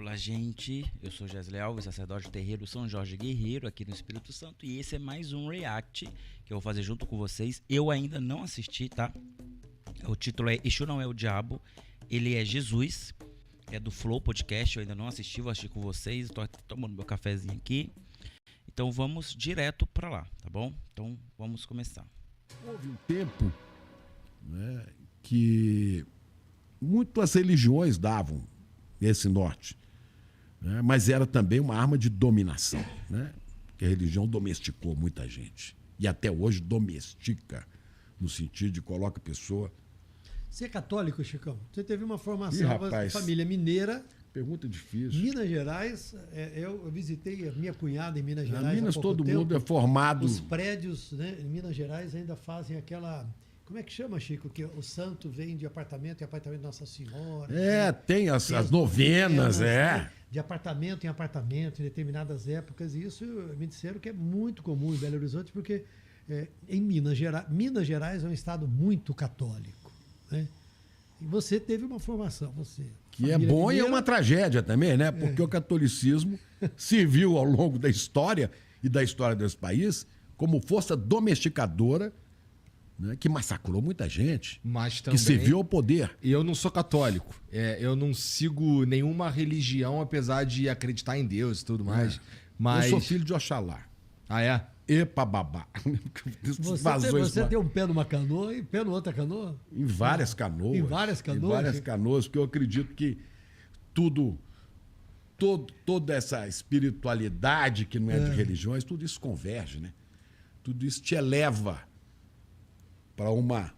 Olá, gente. Eu sou Jesle Alves, sacerdote terreiro São Jorge Guerreiro, aqui no Espírito Santo. E esse é mais um React que eu vou fazer junto com vocês. Eu ainda não assisti, tá? O título é Exu Não É o Diabo, Ele é Jesus. É do Flow Podcast, eu ainda não assisti, vou assistir com vocês. Estou tomando meu cafezinho aqui. Então vamos direto para lá, tá bom? Então vamos começar. Houve um tempo, né, que muitas religiões davam esse norte, né, mas era também uma arma de dominação, né? Porque a religião domesticou muita gente e até hoje domestica, no sentido de coloca a pessoa. Você é católico, Chicão? Você teve uma Ih, formação rapaz, família mineira. pergunta difícil. Minas Gerais, eu visitei a minha cunhada em Minas Gerais. Minas há pouco todo tempo. mundo é formado. Os prédios, né, em Minas Gerais ainda fazem aquela. Como é que chama, Chico? Que o santo vem de apartamento em apartamento de Nossa Senhora. É, né? tem as Tem novenas, né, de apartamento em apartamento, em determinadas épocas. E isso me disseram que é muito comum em Belo Horizonte, porque em Minas Gerais é um estado muito católico, né? E você teve uma formação, você. Que é bom e é uma tragédia também, né? Porque o catolicismo serviu ao longo da história e da história desse país como força domesticadora, né, que massacrou muita gente, Mas também, que serviu ao poder. E eu não sou católico. Eu não sigo nenhuma religião, apesar de acreditar em Deus e tudo mais. Mas... Eu sou filho de Oxalá. Ah, é? Epa babá. Você tem um pé numa canoa e pé no outra canoa? Em várias canoas. Em várias canoas? Em várias canoas, porque eu acredito que toda essa espiritualidade que não é de religiões, tudo isso converge, né? Tudo isso te eleva para uma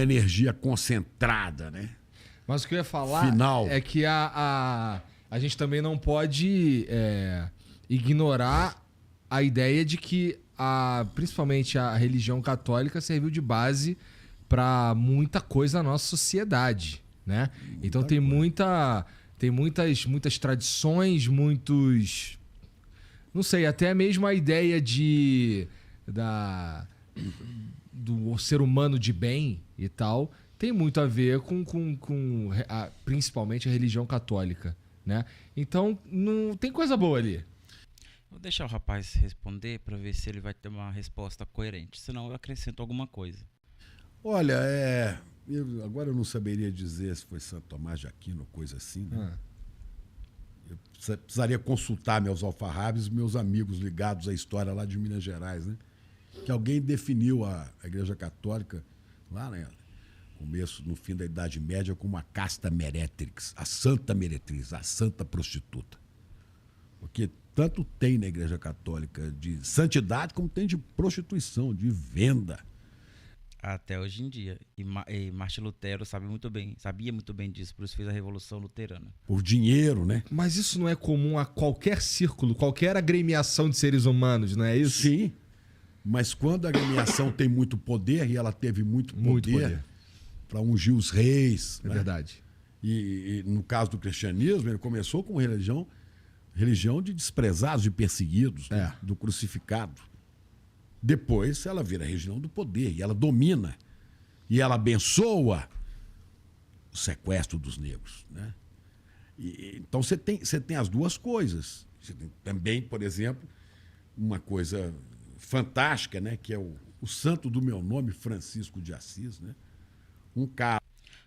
energia concentrada, né? Mas o que eu ia falar Final. é que a gente também não pode ignorar a ideia de que principalmente a religião católica serviu de base para muita coisa na nossa sociedade, né? Então tem muitas tradições, não sei, até mesmo a ideia do ser humano de bem e tal tem muito a ver com principalmente a religião católica, né? Então não tem coisa boa ali. Vou deixar o rapaz responder para ver se ele vai ter uma resposta coerente. Senão eu acrescento alguma coisa. Olha, agora eu não saberia dizer se foi Santo Tomás de Aquino, coisa assim, né? Eu precisaria consultar meus alfarrábios, meus amigos ligados à história lá de Minas Gerais, né? Que alguém definiu a Igreja Católica lá, né, no fim da Idade Média, como uma casta meretrix, a santa meretriz, a santa prostituta. Porque tanto tem na Igreja Católica de santidade como tem de prostituição, de venda. Até hoje em dia. E Martin Lutero sabia muito bem disso, por isso fez a Revolução Luterana. Por dinheiro, né? Mas isso não é comum a qualquer círculo, qualquer agremiação de seres humanos, não é isso? Sim. Mas quando a agremiação tem muito poder, e ela teve muito poder para ungir os reis. É, né? Verdade. E no caso do cristianismo, ele começou com religião de desprezados, de perseguidos, né? Do crucificado. Depois ela vira a religião do poder, e ela domina, e ela abençoa o sequestro dos negros, né? Então você tem as duas coisas. Você tem também, por exemplo, uma coisa fantástica, né, que é o santo do meu nome, Francisco de Assis, né? Um cara.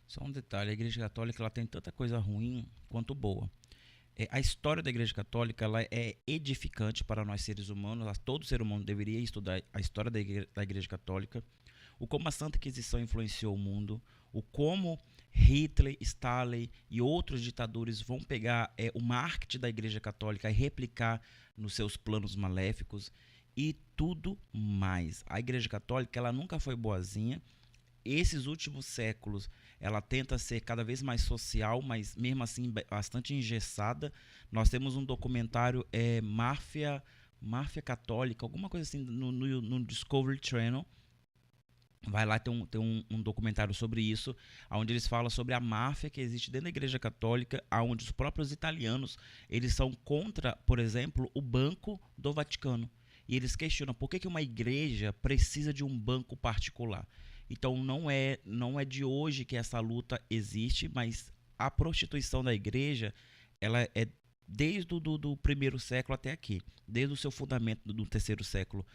Só um detalhe, a Igreja Católica ela tem tanta coisa ruim quanto boa. A história da Igreja Católica ela é edificante para nós seres humanos. Todo ser humano deveria estudar a história da Igreja Católica, o como a Santa Inquisição influenciou o mundo, o como Hitler, Stalin e outros ditadores vão pegar o marketing da Igreja Católica e replicar nos seus planos maléficos e tudo mais. A Igreja Católica ela nunca foi boazinha. Esses últimos séculos ela tenta ser cada vez mais social, mas mesmo assim bastante engessada. Nós temos um documentário Máfia Católica, alguma coisa assim no Discovery Channel. Vai lá, tem um documentário sobre isso, onde eles falam sobre a máfia que existe dentro da Igreja Católica, onde os próprios italianos eles são contra, por exemplo, o Banco do Vaticano. E eles questionam por que uma igreja precisa de um banco particular. Então não é de hoje que essa luta existe, mas a prostituição da igreja ela é desde do primeiro século até aqui, desde o seu fundamento do terceiro século,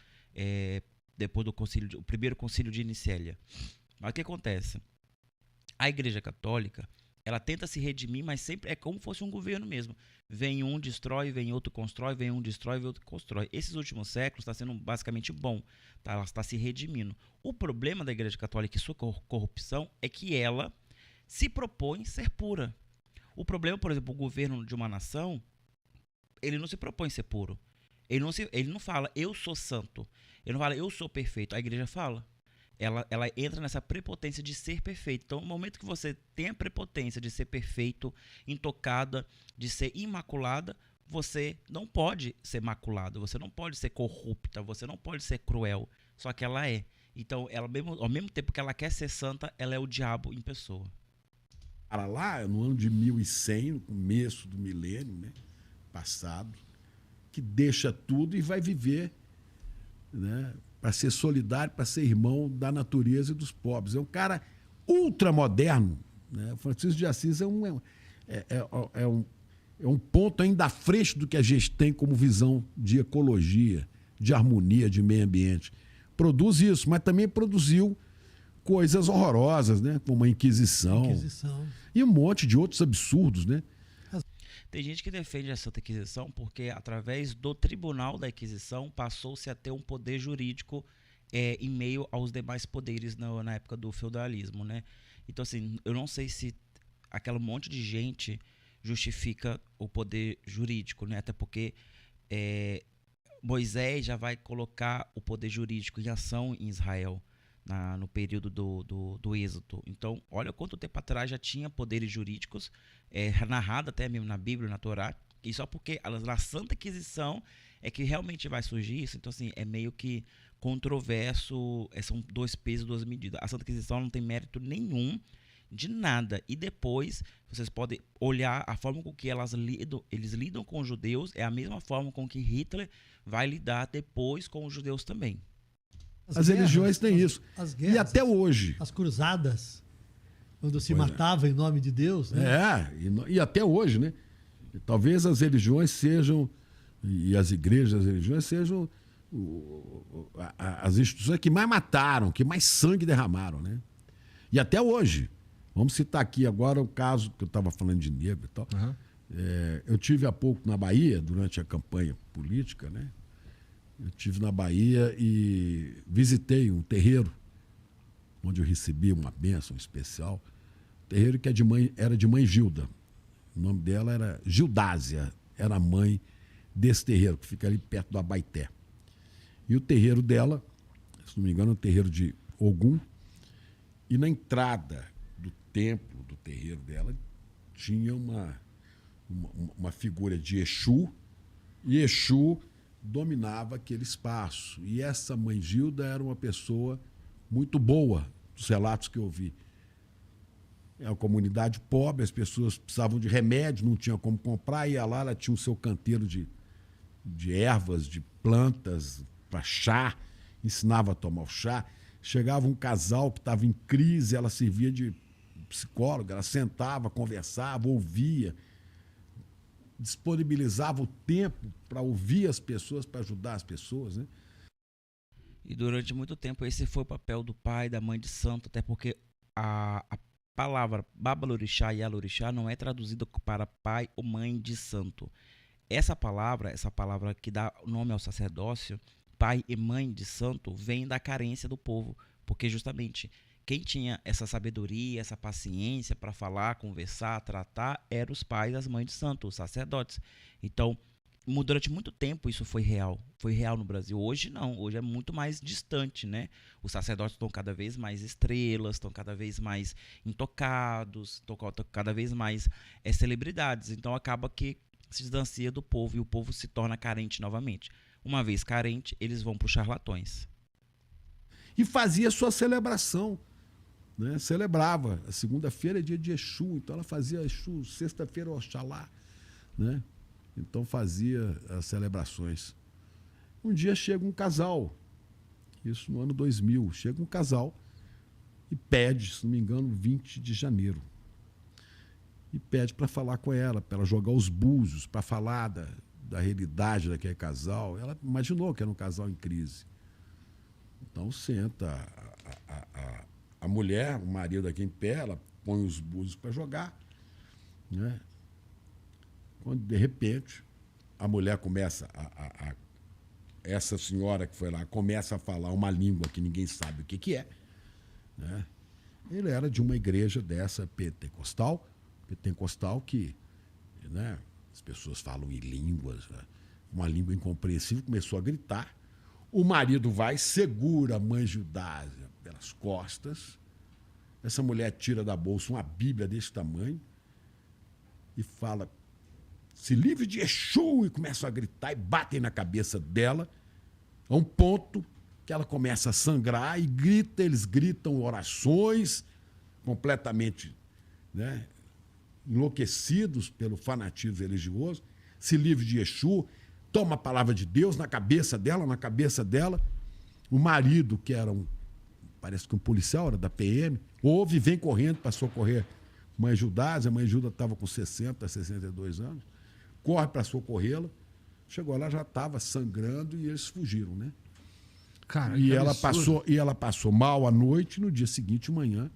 depois do o primeiro concílio de Nicéia. Mas o que acontece? A Igreja Católica, ela tenta se redimir, mas sempre é como se fosse um governo mesmo. Vem um, destrói, vem outro, constrói, vem um, destrói, vem outro, constrói. Esses últimos séculos está sendo basicamente bom, tá? Ela está se redimindo. O problema da Igreja Católica e sua corrupção é que ela se propõe ser pura. O problema, por exemplo, o governo de uma nação, ele não se propõe ser puro. Ele não fala, eu sou santo. Ele não fala, eu sou perfeito. A igreja fala. Ela entra nessa prepotência de ser perfeito. Então, no momento que você tem a prepotência de ser perfeito, intocada, de ser imaculada, você não pode ser maculada, você não pode ser corrupta, você não pode ser cruel. Só que ela é. Então, ela ao mesmo tempo que ela quer ser santa, ela é o diabo em pessoa. Para lá, no ano de 1100, no começo do milênio, né, passado, que deixa tudo e vai viver, né, para ser solidário, para ser irmão da natureza e dos pobres. É um cara ultramoderno. Né? Francisco de Assis é um ponto ainda à frente do que a gente tem como visão de ecologia, de harmonia, de meio ambiente. Produz isso, mas também produziu coisas horrorosas, né? Como a Inquisição. E um monte de outros absurdos, né? Tem gente que defende a Santa Inquisição porque, através do Tribunal da Inquisição, passou-se a ter um poder jurídico em meio aos demais poderes na época do feudalismo, né? Então, assim, eu não sei se aquele monte de gente justifica o poder jurídico, né? Até porque Moisés já vai colocar o poder jurídico em ação em Israel no período do Êxodo. Então, olha quanto tempo atrás já tinha poderes jurídicos, narrado até mesmo na Bíblia, na Torá, e só porque na Santa Inquisição é que realmente vai surgir isso. Então, assim, é meio que controverso, são dois pesos, duas medidas. A Santa Inquisição não tem mérito nenhum de nada. E depois, vocês podem olhar a forma com que eles lidam com os judeus, é a mesma forma com que Hitler vai lidar depois com os judeus também. As religiões têm isso. As guerras, e até hoje. As cruzadas, quando se matava em nome de Deus. Né? E até hoje, né? E talvez as religiões sejam, e as igrejas, as religiões sejam as instituições que mais mataram, que mais sangue derramaram, né? E até hoje. Vamos citar aqui agora o caso que eu estava falando de negro e tal. Uhum. Eu tive há pouco na Bahia, durante a campanha política, né? Eu estive na Bahia e visitei um terreiro, onde eu recebi uma bênção especial. Terreiro que era de mãe Gilda. O nome dela era Gildásia, era a mãe desse terreiro, que fica ali perto do Abaeté. E o terreiro dela, se não me engano, é um terreiro de Ogum. E na entrada do templo, do terreiro dela, tinha uma figura de Exu, e Exu dominava aquele espaço. E essa mãe Gilda era uma pessoa muito boa, dos relatos que eu vi. É uma comunidade pobre, as pessoas precisavam de remédio, não tinham como comprar, ia lá, ela tinha o seu canteiro de ervas, de plantas, para chá, ensinava a tomar o chá. Chegava um casal que estava em crise, ela servia de psicóloga, ela sentava, conversava, ouvia, disponibilizava o tempo para ouvir as pessoas, para ajudar as pessoas, né? E durante muito tempo esse foi o papel do pai, da mãe de santo, até porque a palavra Babalorixá e Alorixá não é traduzida para pai ou mãe de santo. Essa palavra que dá nome ao sacerdócio, pai e mãe de santo, vem da carência do povo, porque justamente quem tinha essa sabedoria, essa paciência para falar, conversar, tratar, eram os pais e as mães de santo, os sacerdotes. Então, durante muito tempo isso foi real no Brasil. Hoje não, hoje é muito mais distante, né? Os sacerdotes estão cada vez mais estrelas, estão cada vez mais intocados, estão cada vez mais celebridades. Então acaba que se distancia do povo e o povo se torna carente novamente. Uma vez carente, eles vão para os charlatões. E fazia sua celebração, né? Celebrava. A segunda-feira é dia de Exu, então ela fazia Exu, sexta-feira Oxalá, né? Então fazia as celebrações. Um dia chega um casal, isso no ano 2000, chega um casal e pede, se não me engano, 20 de janeiro. e pede para falar com ela, para ela jogar os búzios, para falar da realidade daquele casal. Ela imaginou que era um casal em crise. Então senta a mulher, o marido aqui em pé, ela põe os búzios para jogar, né? Quando, de repente, a mulher começa essa senhora que foi lá começa a falar uma língua que ninguém sabe o que é, né? Ele era de uma igreja dessa pentecostal que, né, as pessoas falam em línguas, né? Uma língua incompreensível, começou a gritar. O marido vai, segura a mãe Judásia pelas costas. Essa mulher tira da bolsa uma Bíblia desse tamanho e fala: se livre de Exu, e começam a gritar e batem na cabeça dela, a um ponto que ela começa a sangrar e grita, eles gritam orações completamente, né, enlouquecidos pelo fanatismo religioso. Se livre de Exu, toma a palavra de Deus na cabeça dela. O marido, que era parece que um policial, era da PM, ouve e vem correndo para socorrer mãe Judásia. A mãe Juda estava com 60, 62 anos. Corre para socorrê-la. Chegou lá, já estava sangrando e eles fugiram, né? Cara, e ela passou mal à noite. No dia seguinte, de manhã,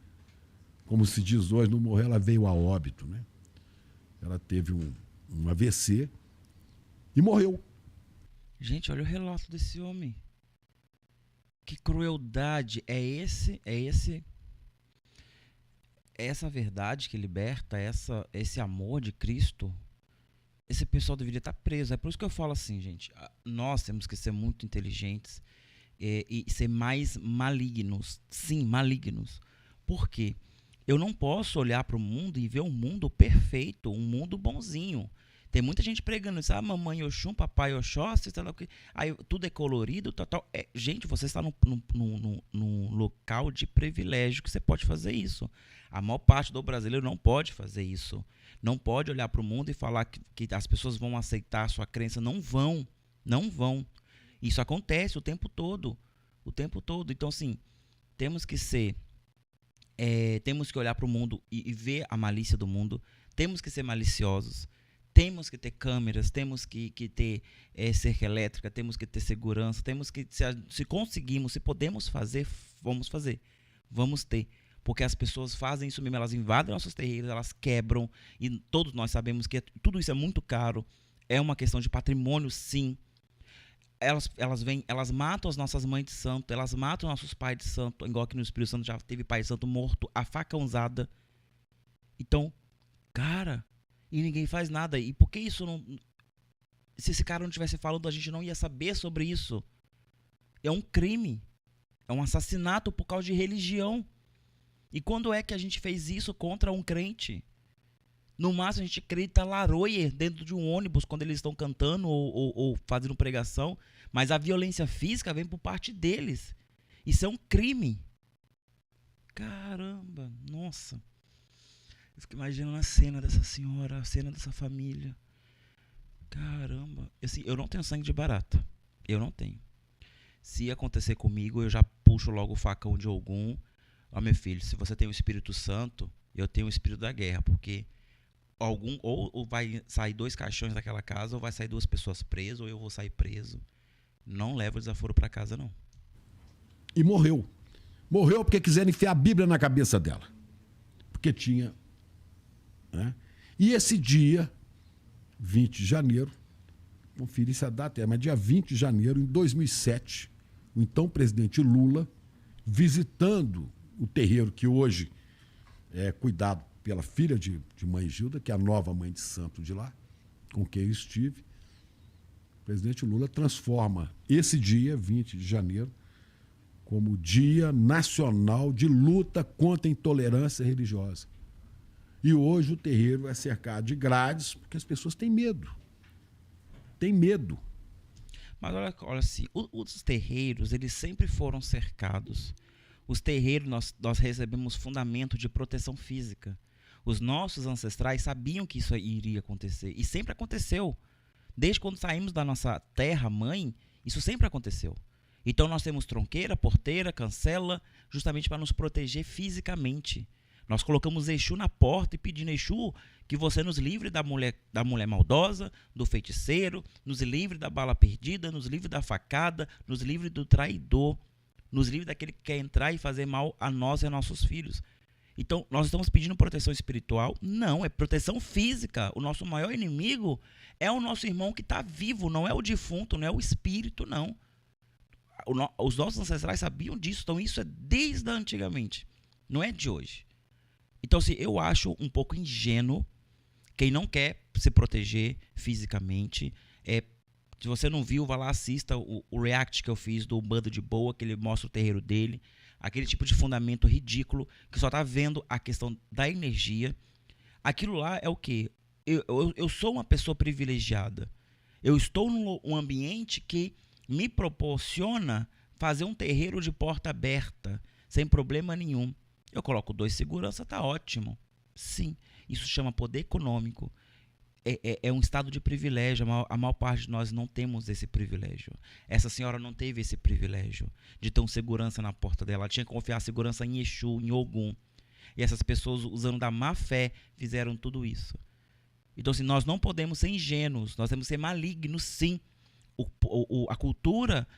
como se diz hoje, não morreu, ela veio a óbito, né? Ela teve um AVC e morreu. Gente, olha o relato desse homem. Que crueldade. É essa verdade que liberta, esse amor de Cristo. Esse pessoal deveria estar preso. É por isso que eu falo assim, gente. Nós temos que ser muito inteligentes e ser mais malignos. Sim, malignos. Por quê? Eu não posso olhar para o mundo e ver um mundo perfeito, um mundo bonzinho. Tem muita gente pregando isso. Mamãe Oxum, papai Oxóssi, sei lá o que. Aí tudo é colorido, tal. Gente, você está num local de privilégio que você pode fazer isso. A maior parte do brasileiro não pode fazer isso. Não pode olhar para o mundo e falar que as pessoas vão aceitar a sua crença. Não vão. Não vão. Isso acontece o tempo todo. O tempo todo. Então, assim, temos que olhar para o mundo e ver a malícia do mundo. Temos que ser maliciosos. Temos que ter câmeras, temos que ter cerca elétrica, temos que ter segurança, temos que, se conseguimos, se podemos fazer, vamos fazer. Vamos ter. Porque as pessoas fazem isso mesmo, elas invadem nossos terreiros, elas quebram, e todos nós sabemos que tudo isso é muito caro, é uma questão de patrimônio, sim. Elas matam as nossas mães de santo, elas matam nossos pais de santo, igual aqui no Espírito Santo já teve pai de santo morto, a faca usada. Então, cara... E ninguém faz nada. E por que isso não... Se esse cara não estivesse falando, a gente não ia saber sobre isso. É um crime. É um assassinato por causa de religião. E quando é que a gente fez isso contra um crente? No máximo, a gente grita laroie dentro de um ônibus quando eles estão cantando ou fazendo pregação. Mas a violência física vem por parte deles. Isso é um crime. Caramba, nossa... Eu fico imaginando a cena dessa senhora, a cena dessa família. Caramba. Assim, eu não tenho sangue de barata. Eu não tenho. Se acontecer comigo, eu já puxo logo o facão de Ogum. Ó, meu filho, se você tem o Espírito Santo, eu tenho o Espírito da Guerra. Porque ou vai sair 2 caixões daquela casa, ou vai sair 2 pessoas presas, ou eu vou sair preso. Não leva o desaforo para casa, não. E morreu. Morreu porque quiseram enfiar a Bíblia na cabeça dela. Porque tinha... Né? E esse dia, 20 de janeiro, confira se a data mas dia 20 de janeiro, em 2007, o então presidente Lula, visitando o terreiro que hoje é cuidado pela filha de mãe Gilda, que é a nova mãe de santo de lá, com quem eu estive, o presidente Lula transforma esse dia, 20 de janeiro, como Dia Nacional de Luta contra a Intolerância Religiosa. E hoje o terreiro é cercado de grades porque as pessoas têm medo. Tem medo. Mas olha assim, os terreiros, eles sempre foram cercados. Os terreiros, nós recebemos fundamento de proteção física. Os nossos ancestrais sabiam que isso iria acontecer. E sempre aconteceu. Desde quando saímos da nossa terra-mãe, isso sempre aconteceu. Então nós temos tronqueira, porteira, cancela, justamente para nos proteger fisicamente. Nós colocamos Exu na porta e pedindo, Exu, que você nos livre da mulher maldosa, do feiticeiro, nos livre da bala perdida, nos livre da facada, nos livre do traidor, nos livre daquele que quer entrar e fazer mal a nós e a nossos filhos. Então, nós estamos pedindo proteção espiritual? Não, é proteção física. O nosso maior inimigo é o nosso irmão que está vivo, não é o defunto, não é o espírito, não. Os nossos ancestrais sabiam disso, então isso é desde antigamente, não é de hoje. Então, assim, eu acho um pouco ingênuo quem não quer se proteger fisicamente. Se você não viu, vá lá, assista o react que eu fiz do Bando de Boa, que ele mostra o terreiro dele. Aquele tipo de fundamento ridículo, que só está vendo a questão da energia. Aquilo lá é o quê? Eu sou uma pessoa privilegiada. Eu estou num ambiente que me proporciona fazer um terreiro de porta aberta, sem problema nenhum. Eu coloco 2 segurança, tá ótimo. Sim, isso chama poder econômico. É um estado de privilégio. A maior parte de nós não temos esse privilégio. Essa senhora não teve esse privilégio de ter um segurança na porta dela. Ela tinha que confiar a segurança em Exu, em Ogum. E essas pessoas, usando da má fé, fizeram tudo isso. Então, assim, nós não podemos ser ingênuos. Nós temos que ser malignos, sim. A cultura,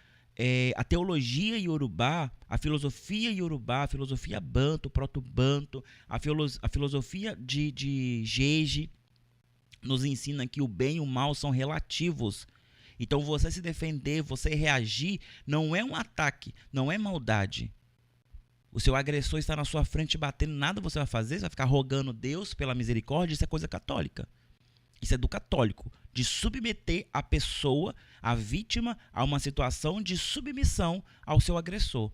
a teologia iorubá, a filosofia iorubá, a filosofia banto, proto-banto, a filosofia de Jeje, nos ensina que o bem e o mal são relativos. Então, você se defender, você reagir, não é um ataque, não é maldade. O seu agressor está na sua frente batendo, nada você vai fazer, você vai ficar rogando Deus pela misericórdia. Isso é coisa católica. Isso é do católico, de submeter a pessoa, a vítima, a uma situação de submissão ao seu agressor.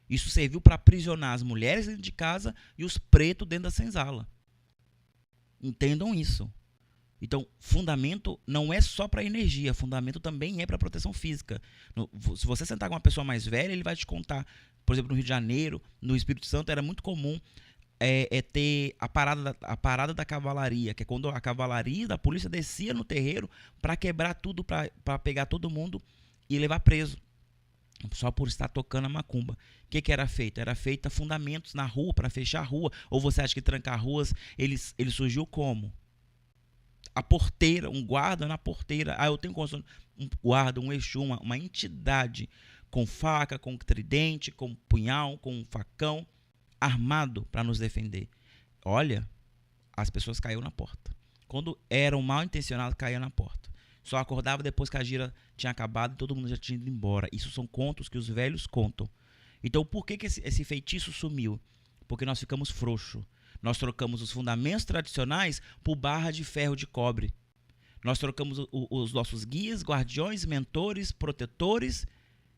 Isso serviu para aprisionar as mulheres dentro de casa e os pretos dentro da senzala. Entendam isso. Então, fundamento não é só para energia, fundamento também é para proteção física. Se você sentar com uma pessoa mais velha, ele vai te contar. Por exemplo, no Rio de Janeiro, no Espírito Santo, era muito comum ter a parada da cavalaria, que é quando a cavalaria da polícia descia no terreiro para quebrar tudo, para pegar todo mundo e levar preso, só por estar tocando a macumba. O que era feito? Era feita fundamentos na rua para fechar a rua. Ou você acha que trancar ruas, ele surgiu como? A porteira, um guarda na porteira. Eu tenho um guarda, um Exu, uma entidade com faca, com tridente, com punhal, com facão, armado para nos defender. Olha, as pessoas caíam na porta. Quando eram mal intencionados, caíam na porta. Só acordava depois que a gira tinha acabado e todo mundo já tinha ido embora. Isso são contos que os velhos contam. Então, por que esse feitiço sumiu? Porque nós ficamos frouxos. Nós trocamos os fundamentos tradicionais por barra de ferro de cobre. Nós trocamos os nossos guias, guardiões, mentores, protetores,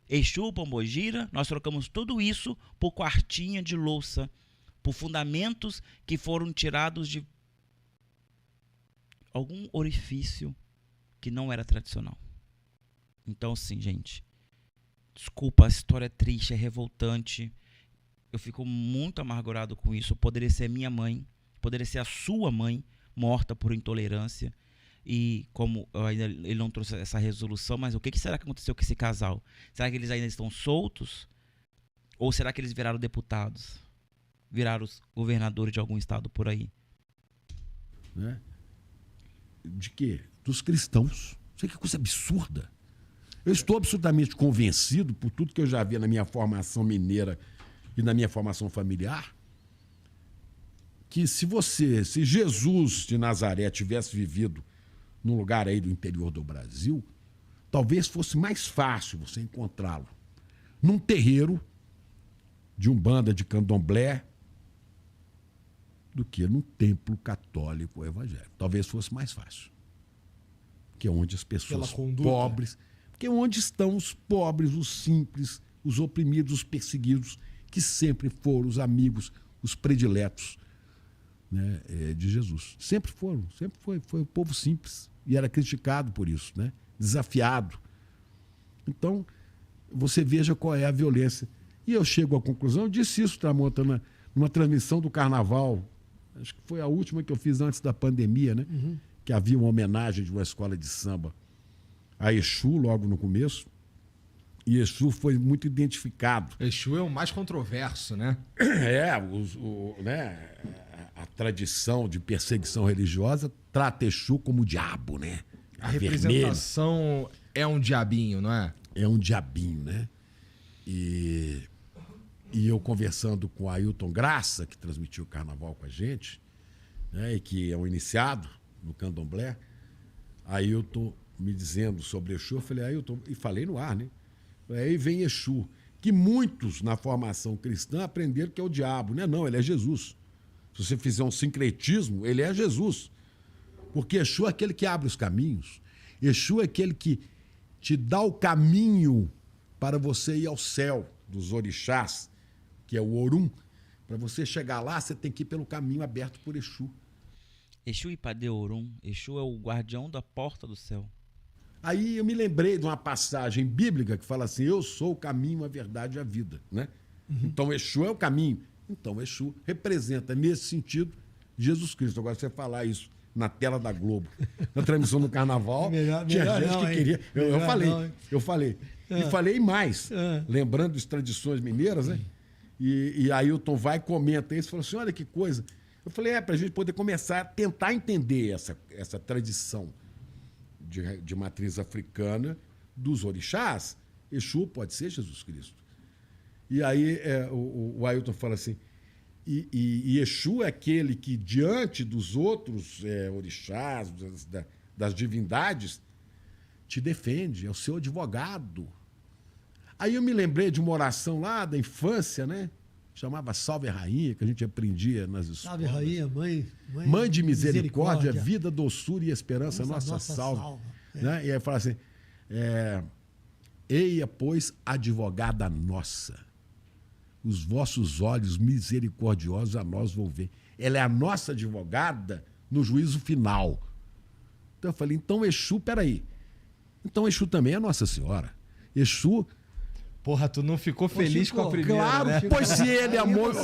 Exu, Pombogira. Nós trocamos tudo isso por quartinha de louça, por fundamentos que foram tirados de algum orifício que não era tradicional. Então, assim, gente, desculpa, a história é triste, é revoltante. Eu fico muito amargurado com isso. Poderia ser minha mãe, poderia ser a sua mãe, morta por intolerância. E como ele não trouxe essa resolução, mas o que será que aconteceu com esse casal? Será que eles ainda estão soltos? Ou será que eles viraram deputados? Viraram os governadores de algum estado por aí? Né? De quê? Dos cristãos. Isso é que coisa absurda. Eu estou absolutamente convencido, por tudo que eu já vi na minha formação mineira e na minha formação familiar, que se Jesus de Nazaré tivesse vivido num lugar aí do interior do Brasil, talvez fosse mais fácil você encontrá-lo num terreiro de umbanda, de candomblé, do que num templo católico evangélico. Talvez fosse mais fácil. Que é onde as pessoas pobres, que é onde estão os pobres, os simples, os oprimidos, os perseguidos, que sempre foram os amigos, os prediletos, né, de Jesus. Sempre foram, sempre foi o povo simples. E era criticado por isso, né? Desafiado. Então, você veja qual é a violência. E eu chego à conclusão, eu disse isso, Tramontana, numa transmissão do Carnaval, acho que foi a última que eu fiz antes da pandemia, né? Uhum. Que havia uma homenagem de uma escola de samba a Exu, logo no começo. E Exu foi muito identificado. Exu é o mais controverso, né? Né? A tradição de perseguição religiosa trata Exu como diabo, né? A representação é um diabinho, não é? É um diabinho, né? E eu conversando com o Ailton Graça, que transmitiu o carnaval com a gente, né? E que é um iniciado no candomblé, Ailton me dizendo sobre Exu, eu falei, Ailton, e falei no ar, né? Aí vem Exu, que muitos na formação cristã aprenderam que é o diabo. Não, ele é Jesus. Se você fizer um sincretismo, ele é Jesus. Porque Exu é aquele que abre os caminhos. Exu é aquele que te dá o caminho para você ir ao céu dos orixás, que é o Orum. Para você chegar lá, você tem que ir pelo caminho aberto por Exu. Exu Ipade Orum. Exu é o guardião da porta do céu. Aí eu me lembrei de uma passagem bíblica que fala assim, eu sou o caminho, a verdade e a vida, né? Então Exu é o caminho. Então Exu representa, nesse sentido, Jesus Cristo. Agora, você falar isso na tela da Globo, na transmissão do carnaval, tinha gente que queria... Eu falei. E falei mais, lembrando das tradições mineiras, né? E Ailton vai e comenta isso, falou assim, olha que coisa. Eu falei, para a gente poder começar a tentar entender essa tradição de matriz africana dos orixás, Exu pode ser Jesus Cristo. E aí o Ailton fala assim, e Exu é aquele que, diante dos outros orixás, das divindades, te defende, é o seu advogado. Aí eu me lembrei de uma oração lá da infância, né? Chamava Salve Rainha, que a gente aprendia nas escolas. Salve Rainha, Mãe de misericórdia, vida, doçura e esperança, nossa salva. Né? E aí fala assim, eia, pois, advogada nossa, os vossos olhos misericordiosos a nós vão ver. Ela é a nossa advogada no juízo final. Então eu falei, então Exu, peraí. Então Exu também é Nossa Senhora. Exu... Porra, tu não ficou feliz com a primeira, claro, né? Pois se ele é amor...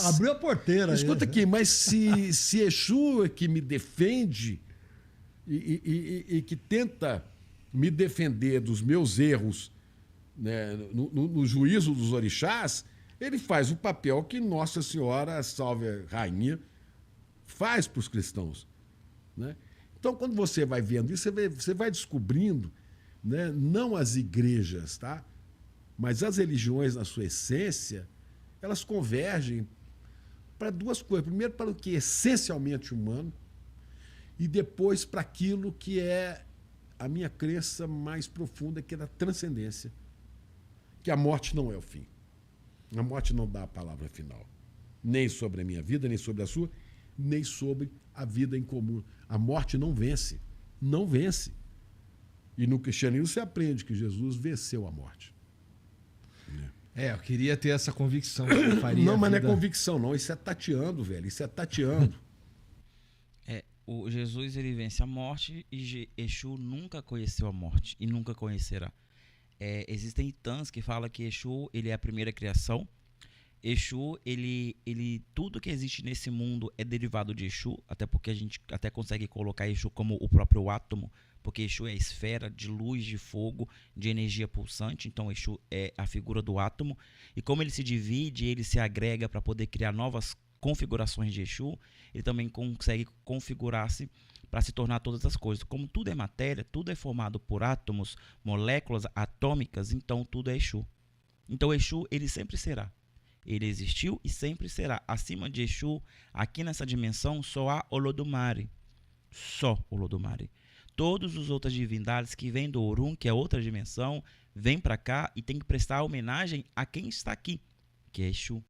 Abriu a porteira. Escuta aqui, mas se Exu é que me defende e que tenta me defender dos meus erros, né, no juízo dos orixás, ele faz o papel que Nossa Senhora, Salve Rainha, faz para os cristãos. Né? Então, quando você vai vendo isso, você vai descobrindo, né, não as igrejas, tá? Mas as religiões, na sua essência, elas convergem para duas coisas. Primeiro, para o que é essencialmente humano, e depois para aquilo que é a minha crença mais profunda, que é da transcendência. Que a morte não é o fim. A morte não dá a palavra final. Nem sobre a minha vida, nem sobre a sua, nem sobre a vida em comum. A morte não vence. Não vence. E no cristianismo você aprende que Jesus venceu a morte. Eu queria ter essa convicção. Não, mas não é convicção, não. Isso é tateando, velho. Isso é tateando. O Jesus, ele vence a morte e Exu nunca conheceu a morte e nunca conhecerá. Existem itãs que falam que Exu, ele é a primeira criação. Exu, ele tudo que existe nesse mundo é derivado de Exu, até porque a gente até consegue colocar Exu como o próprio átomo, porque Exu é a esfera de luz, de fogo, de energia pulsante. Então Exu é a figura do átomo, e como ele se divide, ele se agrega para poder criar novas configurações de Exu, ele também consegue configurar-se para se tornar todas as coisas. Como tudo é matéria, tudo é formado por átomos, moléculas atômicas, então tudo é Exu. Então Exu, ele sempre será. Ele existiu e sempre será. Acima de Exu, aqui nessa dimensão, só há Olodumare. Só Olodumare. Todas as outras divindades que vêm do Orum, que é outra dimensão, vêm para cá e tem que prestar homenagem a quem está aqui, que é Exu.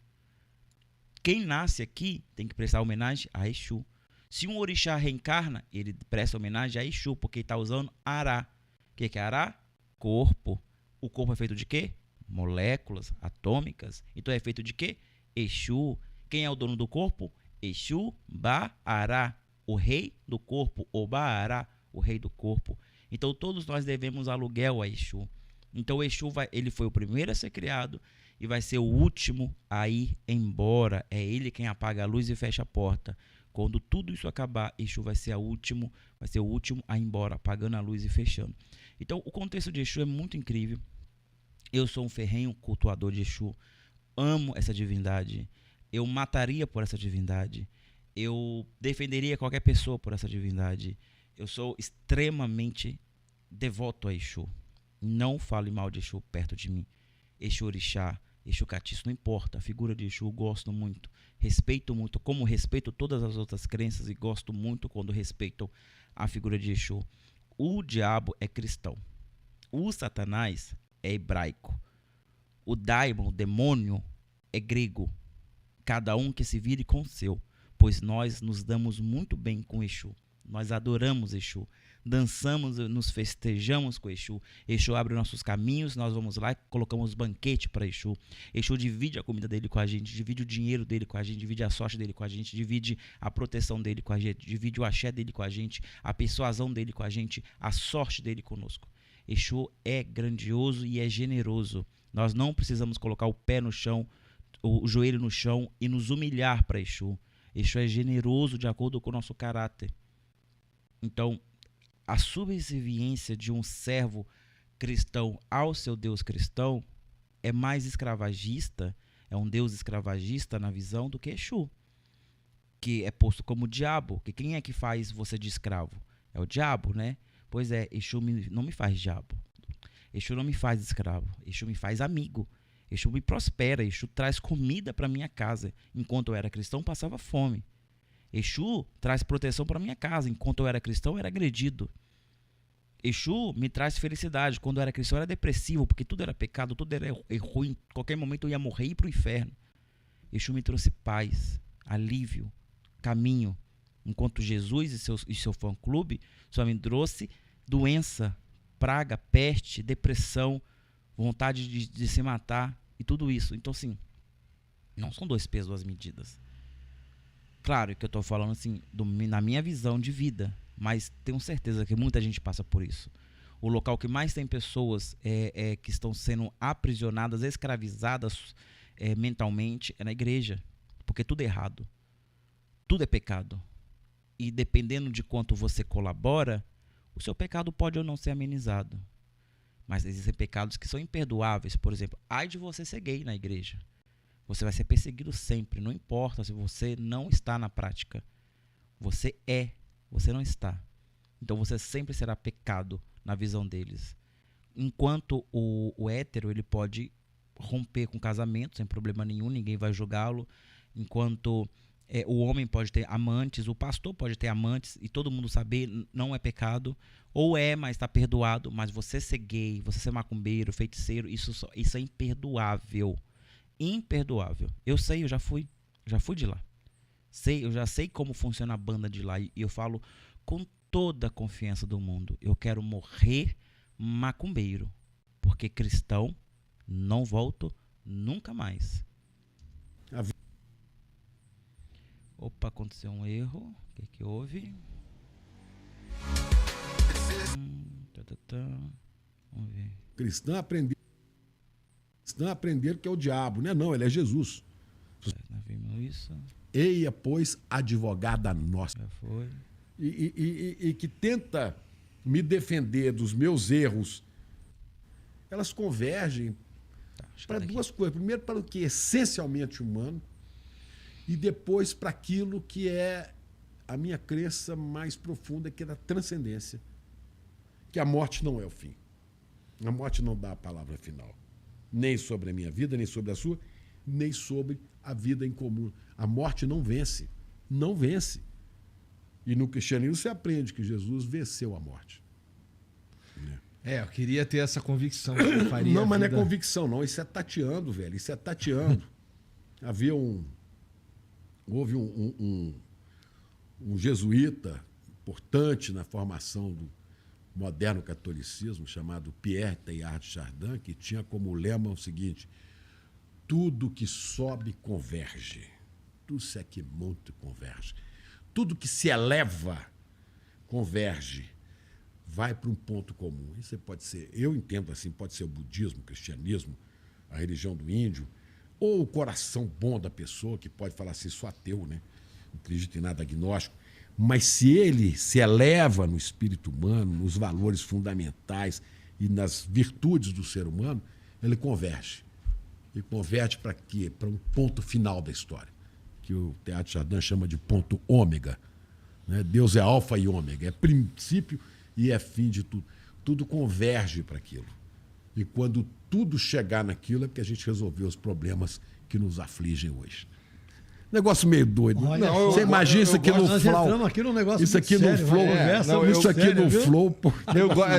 Quem nasce aqui tem que prestar homenagem a Exu. Se um orixá reencarna, ele presta homenagem a Exu, porque ele está usando Ará. O que é Ará? Corpo. O corpo é feito de quê? Moléculas atômicas. Então é feito de quê? Exu. Quem é o dono do corpo? Exu Ba-Ará, o rei do corpo. Oba-Ará, o rei do corpo. Então todos nós devemos aluguel a Exu. Então o Exu ele foi o primeiro a ser criado e vai ser o último a ir embora. É ele quem apaga a luz e fecha a porta. Quando tudo isso acabar, Exu vai ser o último a ir embora, apagando a luz e fechando. Então, o contexto de Exu é muito incrível. Eu sou um ferrenho cultuador de Exu, amo essa divindade, eu mataria por essa divindade, eu defenderia qualquer pessoa por essa divindade. Eu sou extremamente devoto a Exu. Não fale mal de Exu perto de mim. Exu Orixá, Exu Catiço, não importa. A figura de Exu eu gosto muito. Respeito muito, como respeito todas as outras crenças e gosto muito quando respeitam a figura de Exu. O diabo é cristão. O Satanás é hebraico. O daimon, o demônio, é grego. Cada um que se vire com o seu, pois nós nos damos muito bem com Exu. Nós adoramos Exu, dançamos, nos festejamos com Exu. Exu abre nossos caminhos, nós vamos lá e colocamos banquete para Exu. Exu divide a comida dele com a gente, divide o dinheiro dele com a gente, divide a sorte dele com a gente, divide a proteção dele com a gente, divide o axé dele com a gente, a persuasão dele com a gente, a sorte dele conosco. Exu é grandioso e é generoso. Nós não precisamos colocar o pé no chão, o joelho no chão e nos humilhar para Exu. Exu é generoso de acordo com o nosso caráter. Então, a subserviência de um servo cristão ao seu Deus cristão é mais escravagista, é um Deus escravagista na visão do que Exu, que é posto como diabo. Que quem é que faz você de escravo? É o diabo, né? Pois é, Exu não me faz diabo. Exu não me faz escravo. Exu me faz amigo. Exu me prospera. Exu traz comida para minha casa. Enquanto eu era cristão, passava fome. Exu traz proteção para minha casa. Enquanto eu era cristão, eu era agredido. Exu me traz felicidade. Quando eu era cristão, eu era depressivo, porque tudo era pecado, tudo era ruim. Em qualquer momento eu ia morrer e ir para o inferno. Exu me trouxe paz, alívio, caminho. Enquanto Jesus e seu fã-clube só me trouxe doença, praga, peste, depressão, vontade de se matar e tudo isso. Então, assim, não são dois pesos, duas medidas. Claro que eu estou falando assim, na minha visão de vida, mas tenho certeza que muita gente passa por isso. O local que mais tem pessoas que estão sendo aprisionadas, escravizadas mentalmente é na igreja, porque tudo é errado, tudo é pecado. E dependendo de quanto você colabora, o seu pecado pode ou não ser amenizado. Mas existem pecados que são imperdoáveis. Por exemplo, ai de você ser gay na igreja. Você vai ser perseguido sempre. Não importa se você não está na prática. Você não está. Então você sempre será pecado na visão deles. Enquanto o hétero ele pode romper com o casamento sem problema nenhum, ninguém vai julgá-lo. Enquanto o homem pode ter amantes, o pastor pode ter amantes e todo mundo saber, não é pecado. Ou mas está perdoado. Mas você ser gay, você ser macumbeiro, feiticeiro, isso é imperdoável. Imperdoável. Eu sei, eu já fui de lá. Eu já sei como funciona a banda de lá. E eu falo com toda a confiança do mundo. Eu quero morrer macumbeiro. Porque cristão não volto nunca mais. Opa, aconteceu um erro. O que houve? Vamos ver. Cristão aprenderam que é o diabo, né? Não, ele é Jesus. Nós vimos isso. Eia, pois, advogada nossa. Já foi. E que tenta me defender dos meus erros. Elas convergem para duas coisas. Primeiro, para o que é essencialmente humano. E depois para aquilo que é a minha crença mais profunda, que é da transcendência. Que a morte não é o fim. A morte não dá a palavra final. Nem sobre a minha vida, nem sobre a sua, nem sobre a vida em comum. A morte não vence. Não vence. E no cristianismo você aprende que Jesus venceu a morte. Eu queria ter essa convicção. Não, mas não é convicção, não. Isso é tateando, velho. Isso é tateando. Houve um jesuíta importante na formação do moderno catolicismo, chamado Pierre Teilhard de Chardin, que tinha como lema o seguinte: tudo que sobe converge, tudo se é que monta converge, tudo que se eleva converge, vai para um ponto comum. Isso pode ser, eu entendo assim, pode ser o budismo, o cristianismo, a religião do índio, ou o coração bom da pessoa, que pode falar assim, sou ateu, né? acredito em nada agnóstico, mas se ele se eleva no espírito humano, nos valores fundamentais e nas virtudes do ser humano, ele converge. E converte para quê? Para um ponto final da história, que o Teilhard de Chardin chama de ponto ômega. Né? Deus é alfa e ômega, é princípio e é fim de tudo. Tudo converge para aquilo. E quando tudo chegar naquilo é porque a gente resolveu os problemas que nos afligem hoje. Negócio meio doido. Olha, não, você imagina isso aqui no nós Flow. entramos aqui num negócio Isso aqui muito no sério, Flow. uma conversa muito Isso aqui séria, no viu? Flow. Pô,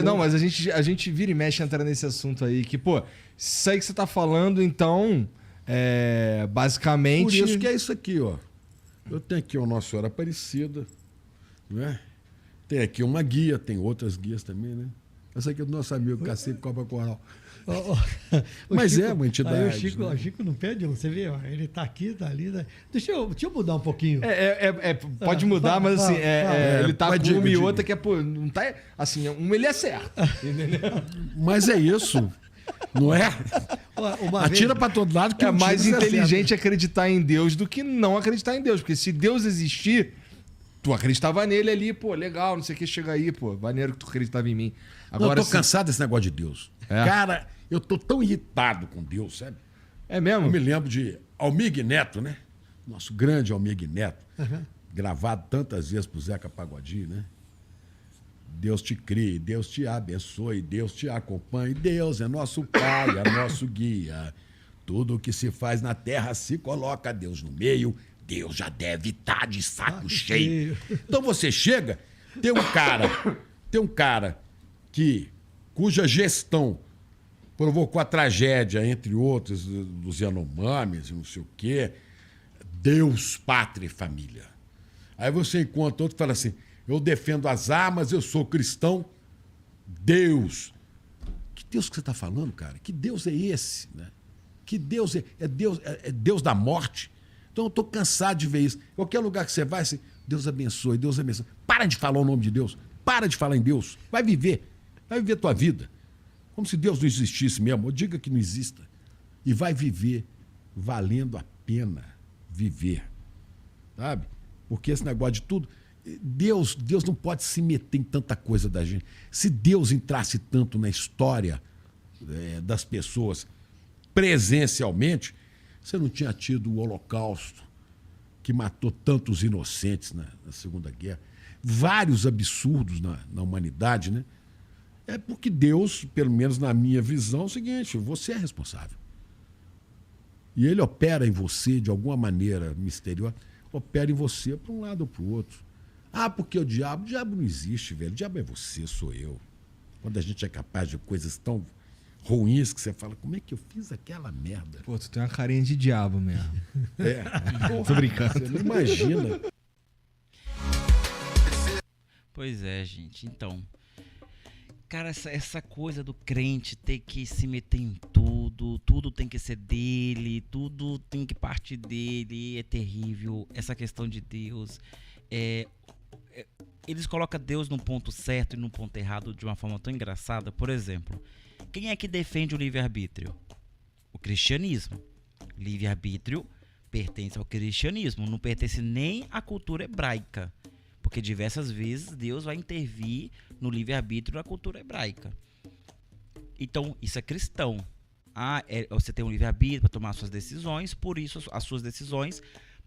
Não, mas a gente vira e mexe entrar nesse assunto aí, que, pô, isso aí que você tá falando, então, basicamente... Por isso que é isso aqui, ó. Eu tenho aqui o Nossa Senhora Aparecida, né? Tem aqui uma guia, tem outras guias também, né? Essa aqui é do nosso amigo Cacique Cobra Coral. Mas Chico, é uma entidade. Aí o Chico, né? o Chico não pede, você vê, ó, ele tá aqui, tá ali. Né? Deixa eu mudar um pouquinho. Pode mudar, mas assim, ele tá Mas com diga, uma e diga. outra que é, pô, não tá... Assim, ele é certo, entendeu? Mas é isso, não é? Uma Atira vez- para todo lado que É um tiro mais você inteligente acreditar em Deus do que não acreditar em Deus. Porque se Deus existir, tu acreditava nele ali, pô, legal, não sei o que, chega aí, pô, maneiro que tu acreditava em mim. Agora, Agora, eu tô cansado desse negócio de Deus. É? Cara, eu tô tão irritado com Deus, sabe? É mesmo? Eu me lembro de Almir Neto, né? Nosso grande Almir Neto, gravado tantas vezes pro Zeca Pagodinho, né? Deus te crie, Deus te abençoe, Deus te acompanhe, Deus é nosso Pai, é nosso guia. Tudo que se faz na terra se coloca Deus no meio, Deus já deve estar de saco cheio. Então você chega, tem um cara cuja gestão provocou a tragédia, entre outros, dos Yanomamis, não sei o quê. Deus, pátria e família. Aí você encontra outro e fala assim, eu defendo as armas, eu sou cristão. Deus. Que Deus que você está falando, cara? Que Deus é esse? Né? Que Deus é Deus da morte? Então eu estou cansado de ver isso. Qualquer lugar que você vai, assim, Deus abençoe, Deus abençoe. Para de falar o nome de Deus. Para de falar em Deus. Vai viver a tua vida. Como se Deus não existisse mesmo. Ou diga que não exista. E vai viver valendo a pena viver. Sabe? Porque esse negócio de tudo... Deus não pode se meter em tanta coisa da gente. Se Deus entrasse tanto na história das pessoas presencialmente, você não tinha tido o Holocausto, que matou tantos inocentes na Segunda Guerra. Vários absurdos na humanidade, né? É porque Deus, pelo menos na minha visão, é o seguinte, você é responsável. E ele opera em você de alguma maneira misteriosa, opera em você para um lado ou para o outro. Ah, porque o diabo não existe, velho. O diabo é você, sou eu. Quando a gente é capaz de coisas tão ruins que você fala, como é que eu fiz aquela merda? Pô, tu tem uma carinha de diabo mesmo. Tô brincando. Você não imagina. Pois é, gente. Então, cara, essa coisa do crente ter que se meter em tudo tem que ser dele, tudo tem que partir dele, é terrível. Essa questão de Deus, eles colocam Deus num ponto certo e num ponto errado de uma forma tão engraçada. Por exemplo, quem é que defende o livre-arbítrio? O cristianismo. Livre-arbítrio pertence ao cristianismo, não pertence nem à cultura hebraica. Porque diversas vezes Deus vai intervir no livre-arbítrio da cultura hebraica. Então, isso é cristão. Você tem um livre-arbítrio para tomar suas decisões, por isso as suas decisões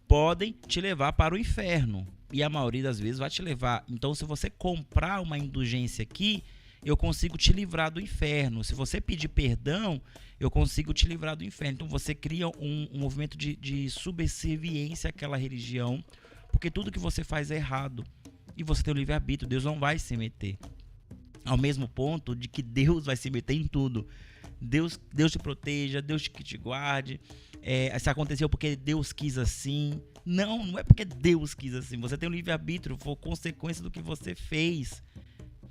podem te levar para o inferno. E a maioria das vezes vai te levar. Então, se você comprar uma indulgência aqui, eu consigo te livrar do inferno. Se você pedir perdão, eu consigo te livrar do inferno. Então, você cria um movimento de subserviência àquela religião, porque tudo que você faz é errado. E você tem o livre-arbítrio, Deus não vai se meter. Ao mesmo ponto de que Deus vai se meter em tudo. Deus te proteja, Deus que te guarde. Se aconteceu porque Deus quis assim. Não é porque Deus quis assim. Você tem o livre-arbítrio, foi consequência do que você fez.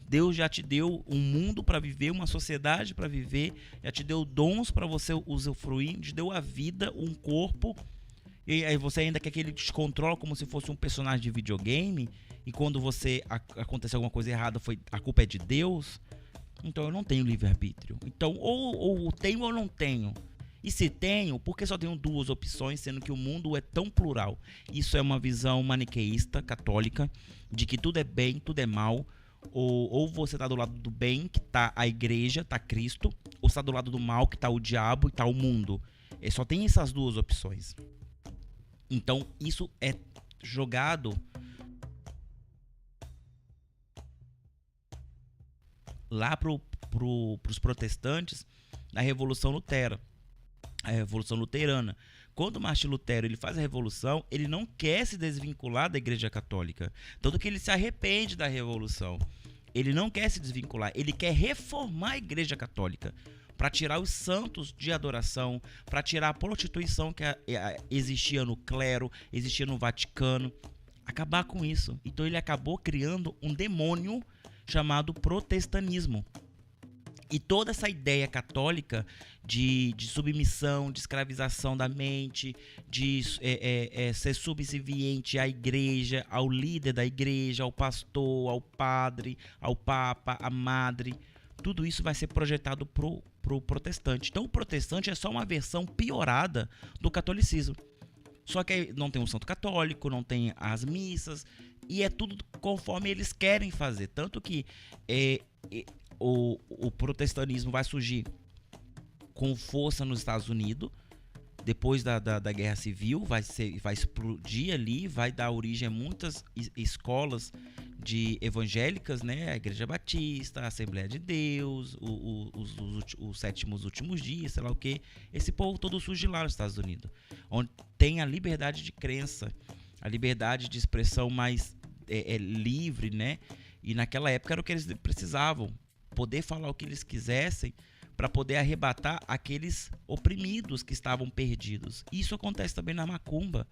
Deus já te deu um mundo para viver, uma sociedade para viver, já te deu dons para você usufruir, te deu a vida, um corpo. E aí você ainda quer que ele te controle como se fosse um personagem de videogame, e quando você acontecer alguma coisa errada, a culpa é de Deus. Então eu não tenho livre-arbítrio. Então ou tenho ou não tenho. E se tenho, por que só tenho 2 opções, sendo que o mundo é tão plural? Isso é uma visão maniqueísta, católica, de que tudo é bem, tudo é mal. Ou você está do lado do bem, que está a igreja, está Cristo, ou está do lado do mal, que está o diabo e está o mundo. Só tem essas 2 opções. Então, isso é jogado lá pros protestantes na Revolução Lutera, a Revolução Luterana. Quando Martim Lutero ele faz a Revolução, ele não quer se desvincular da Igreja Católica, tanto que ele se arrepende da Revolução. Ele não quer se desvincular, ele quer reformar a Igreja Católica para tirar os santos de adoração, para tirar a prostituição que existia no clero, existia no Vaticano, acabar com isso. Então ele acabou criando um demônio chamado protestantismo. E toda essa ideia católica de submissão, de escravização da mente, de ser subserviente à igreja, ao líder da igreja, ao pastor, ao padre, ao papa, à madre, tudo isso vai ser projetado pro protestante. Então o protestante é só uma versão piorada do catolicismo. Só que não tem um santo católico, não tem as missas, e é tudo conforme eles querem fazer. Tanto que o protestantismo vai surgir com força nos Estados Unidos, depois da Guerra Civil, vai explodir ali, vai dar origem a muitas escolas evangélicas, né? A Igreja Batista, a Assembleia de Deus, os sétimos últimos dias, sei lá o que. Esse povo todo surge lá nos Estados Unidos, onde tem a liberdade de crença, a liberdade de expressão mais livre, né? E naquela época era o que eles precisavam, poder falar o que eles quisessem para poder arrebatar aqueles oprimidos que estavam perdidos. Isso acontece também na macumba.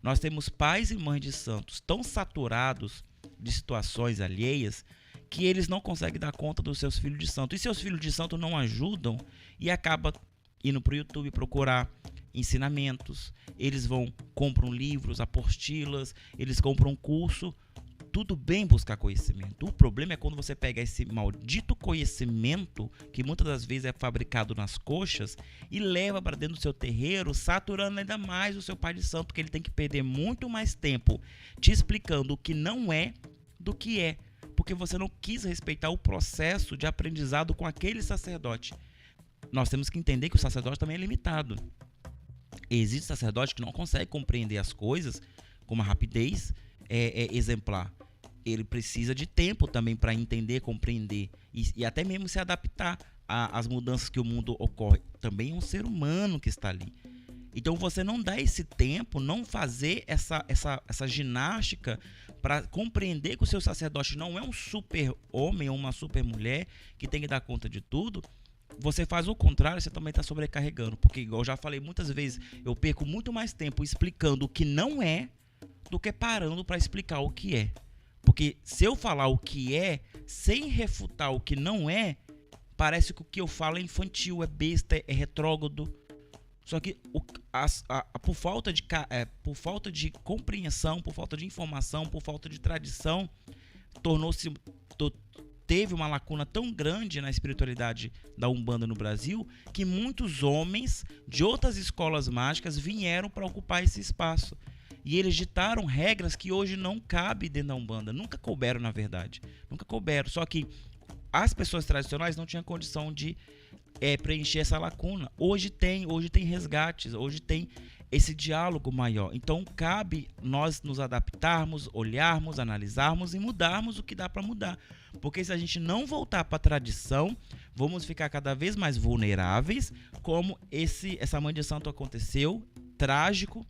Nós temos pais e mães de santos tão saturados de situações alheias que eles não conseguem dar conta dos seus filhos de santo. E seus filhos de santo não ajudam e acaba indo para o YouTube procurar ensinamentos. Eles compram livros, apostilas, eles compram curso. Tudo bem buscar conhecimento. O problema é quando você pega esse maldito conhecimento, que muitas das vezes é fabricado nas coxas, e leva para dentro do seu terreiro, saturando ainda mais o seu pai de santo, porque ele tem que perder muito mais tempo te explicando o que não é do que é, porque você não quis respeitar o processo de aprendizado com aquele sacerdote. Nós temos que entender que o sacerdote também é limitado. Existe sacerdote que não consegue compreender as coisas com uma rapidez exemplar. Ele precisa de tempo também para entender, compreender e até mesmo se adaptar às mudanças que o mundo ocorre. Também é um ser humano que está ali. Então você não dá esse tempo, não fazer essa ginástica para compreender que o seu sacerdote não é um super homem ou uma super mulher que tem que dar conta de tudo. Você faz o contrário, você também está sobrecarregando. Porque, igual eu já falei muitas vezes, eu perco muito mais tempo explicando o que não é do que parando para explicar o que é. Porque se eu falar o que é, sem refutar o que não é, parece que o que eu falo é infantil, é besta, é retrógrado. Só que por falta de compreensão, por falta de informação, por falta de tradição, teve uma lacuna tão grande na espiritualidade da Umbanda no Brasil, que muitos homens de outras escolas mágicas vieram para ocupar esse espaço. E eles ditaram regras que hoje não cabem dentro da Umbanda. Nunca couberam, na verdade. Nunca couberam. Só que as pessoas tradicionais não tinham condição de preencher essa lacuna. Hoje tem resgates, hoje tem esse diálogo maior. Então cabe nós nos adaptarmos, olharmos, analisarmos e mudarmos o que dá para mudar. Porque se a gente não voltar para a tradição, vamos ficar cada vez mais vulneráveis, como essa mãe de santo aconteceu, trágico,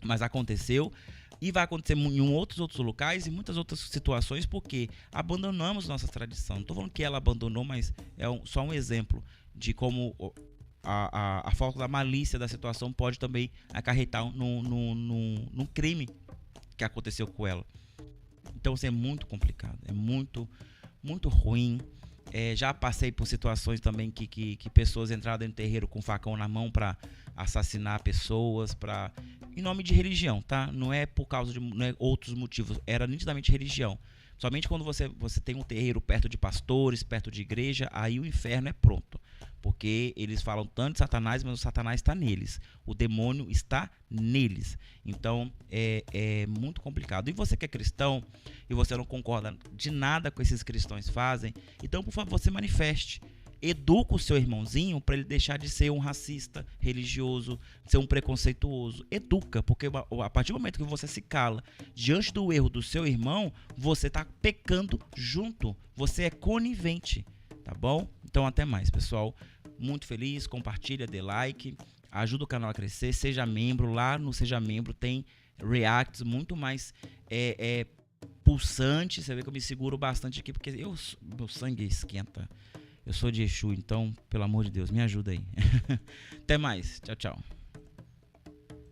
mas aconteceu, e vai acontecer em outros locais e muitas outras situações, porque abandonamos nossa tradição. Não estou falando que ela abandonou, mas é só um exemplo de como a falta da malícia da situação pode também acarretar num crime que aconteceu com ela. Então isso é muito complicado, é muito, muito ruim. Já passei por situações também que pessoas entraram no terreiro com facão na mão para assassinar pessoas, em nome de religião, tá? Não é por causa de outros motivos, era nitidamente religião. Somente quando você tem um terreiro perto de pastores, perto de igreja, aí o inferno é pronto. Porque eles falam tanto de Satanás, mas o Satanás está neles. O demônio está neles. Então, é muito complicado. E você que é cristão e você não concorda de nada com esses cristãos fazem, então, por favor, você manifeste. Educa o seu irmãozinho para ele deixar de ser um racista, religioso, ser um preconceituoso. Educa, porque a partir do momento que você se cala diante do erro do seu irmão, você está pecando junto. Você é conivente, tá bom? Então até mais, pessoal. Muito feliz, compartilha, dê like, ajuda o canal a crescer, seja membro. Lá no Seja Membro tem reacts muito mais pulsante. Você vê que eu me seguro bastante aqui, porque meu sangue esquenta. Eu sou de Exu, então, pelo amor de Deus, me ajuda aí. Até mais. Tchau, tchau.